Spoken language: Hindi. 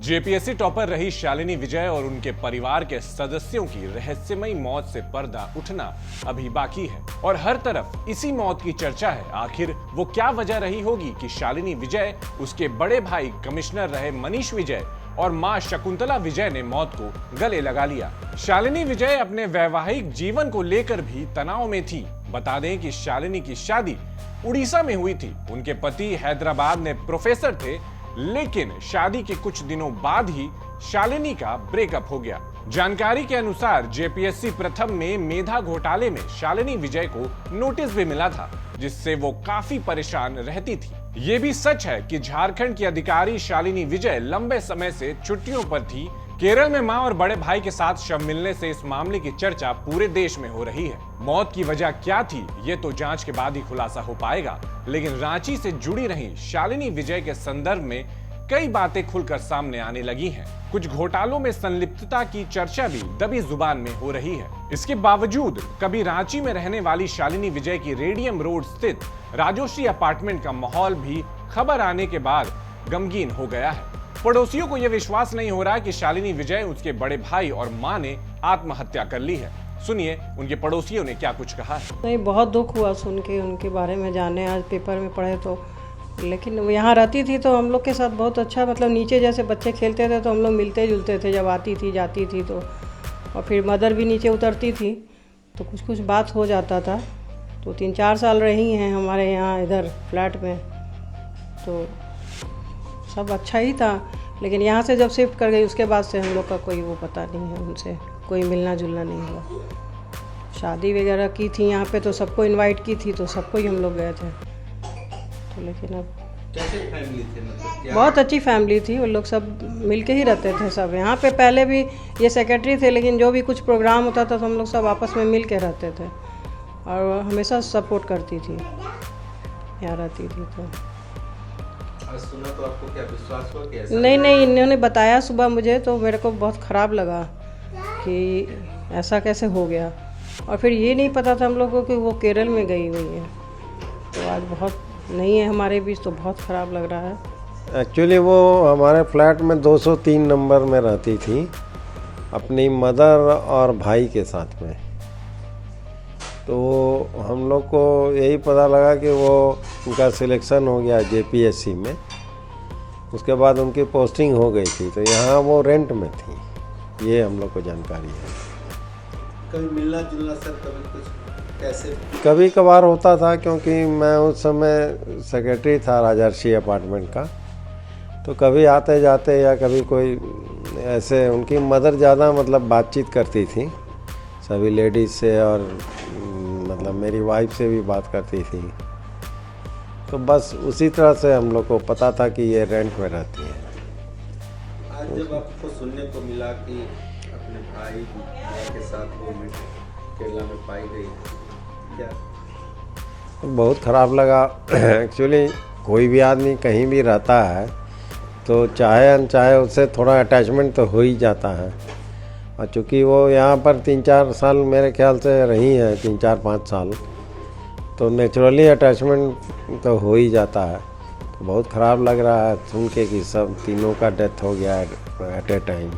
जेपीएससी टॉपर रही शालिनी विजय और उनके परिवार के सदस्यों की रहस्यमयी मौत से पर्दा उठना अभी बाकी है और हर तरफ इसी मौत की चर्चा है। आखिर वो क्या वजह रही होगी कि शालिनी विजय, उसके बड़े भाई कमिश्नर रहे मनीष विजय और मां शकुंतला विजय ने मौत को गले लगा लिया। शालिनी विजय अपने वैवाहिक जीवन को लेकर भी तनाव में थी। बता दें कि शालिनी की शादी उड़ीसा में हुई थी। उनके पति हैदराबाद में प्रोफेसर थे, लेकिन शादी के कुछ दिनों बाद ही शालिनी का ब्रेकअप हो गया। जानकारी के अनुसार जेपीएससी प्रथम में मेधा घोटाले में शालिनी विजय को नोटिस भी मिला था, जिससे वो काफी परेशान रहती थी। ये भी सच है कि झारखंड की अधिकारी शालिनी विजय लंबे समय से छुट्टियों पर थी। केरल में मां और बड़े भाई के साथ शव मिलने से इस मामले की चर्चा पूरे देश में हो रही है। मौत की वजह क्या थी, ये तो जांच के बाद ही खुलासा हो पाएगा, लेकिन रांची से जुड़ी रही शालिनी विजय के संदर्भ में कई बातें खुलकर सामने आने लगी हैं। कुछ घोटालों में संलिप्तता की चर्चा भी दबी जुबान में हो रही है। इसके बावजूद कभी रांची में रहने वाली शालिनी विजय की रेडियम रोड स्थित राजोश्री अपार्टमेंट का माहौल भी खबर आने के बाद गमगीन हो गया है। पड़ोसियों को यह विश्वास नहीं हो रहा कि शालिनी विजय, उसके बड़े भाई और मां ने आत्महत्या कर ली है। सुनिए उनके पड़ोसियों ने क्या कुछ कहा है। नहीं, बहुत दुख हुआ सुन के उनके बारे में जाने, आज पेपर में पढ़े तो। लेकिन वो यहाँ रहती थी तो हम लोग के साथ बहुत अच्छा, मतलब नीचे जैसे बच्चे खेलते थे तो हम लोग मिलते जुलते थे जब आती थी जाती थी तो। और फिर मदर भी नीचे उतरती थी तो कुछ कुछ बात हो जाता था। तो 3-4 साल रही हैं हमारे यहाँ इधर फ्लैट में, तो सब अच्छा ही था। लेकिन यहाँ से जब शिफ्ट कर गई उसके बाद से हम लोग का कोई वो पता नहीं है, उनसे कोई मिलना जुलना नहीं हुआ। शादी वगैरह की थी यहाँ पे तो सबको इनवाइट की थी, तो सबको ही हम लोग गए थे। तो लेकिन अब कैसे फैमिली थे, मतलब बहुत अच्छी फैमिली थी। वो लोग सब मिल के ही रहते थे सब। यहाँ पे पहले भी ये सेक्रेटरी थे, लेकिन जो भी कुछ प्रोग्राम होता था तो हम लोग सब आपस में मिल के रहते थे और हमेशा सपोर्ट करती थी, यहाँ रहती थी। तो सुना तो आपको क्या विश्वास हुआ कि ऐसा? नहीं, इन्होंने बताया सुबह मुझे, तो मेरे को बहुत ख़राब लगा कि ऐसा कैसे हो गया। और फिर ये नहीं पता था हम लोग को कि वो केरल में गई हुई है। तो आज बहुत नहीं है हमारे बीच, तो बहुत ख़राब लग रहा है। एक्चुअली वो हमारे फ्लैट में 203 नंबर में रहती थी अपनी मदर और भाई के साथ में। तो हम लोग को यही पता लगा कि वो उनका सिलेक्शन हो गया जेपीएससी में। उसके बाद उनकी पोस्टिंग हो गई थी, तो यहाँ वो रेंट में थी। ये हम लोग को जानकारी है। कभी मिलना जुलना सर, कभी कुछ कैसे? कभी कभार होता था, क्योंकि मैं उस समय सेक्रेटरी था राजर्षि अपार्टमेंट का। तो कभी आते जाते या कभी कोई ऐसे, उनकी मदर ज़्यादा मतलब बातचीत करती थी सभी लेडीज़ से, और मतलब मेरी वाइफ से भी बात करती थी। तो बस उसी तरह से हम लोग को पता था कि ये रेंट में रहती है। आज जब आपको सुनने को मिला कि अपने भाई के साथ वो केरला में पाई गई, क्या? बहुत ख़राब लगा। एक्चुअली कोई भी आदमी कहीं भी रहता है तो चाहे अनचाहे उससे थोड़ा अटैचमेंट तो हो ही जाता है। और चूँकि वो यहाँ पर 3-4 साल मेरे ख्याल से रही हैं, 3-4-5 साल, तो नेचुरली अटैचमेंट तो हो ही जाता है। तो बहुत ख़राब लग रहा है सुन के कि सब तीनों का डेथ हो गया एट ए टाइम।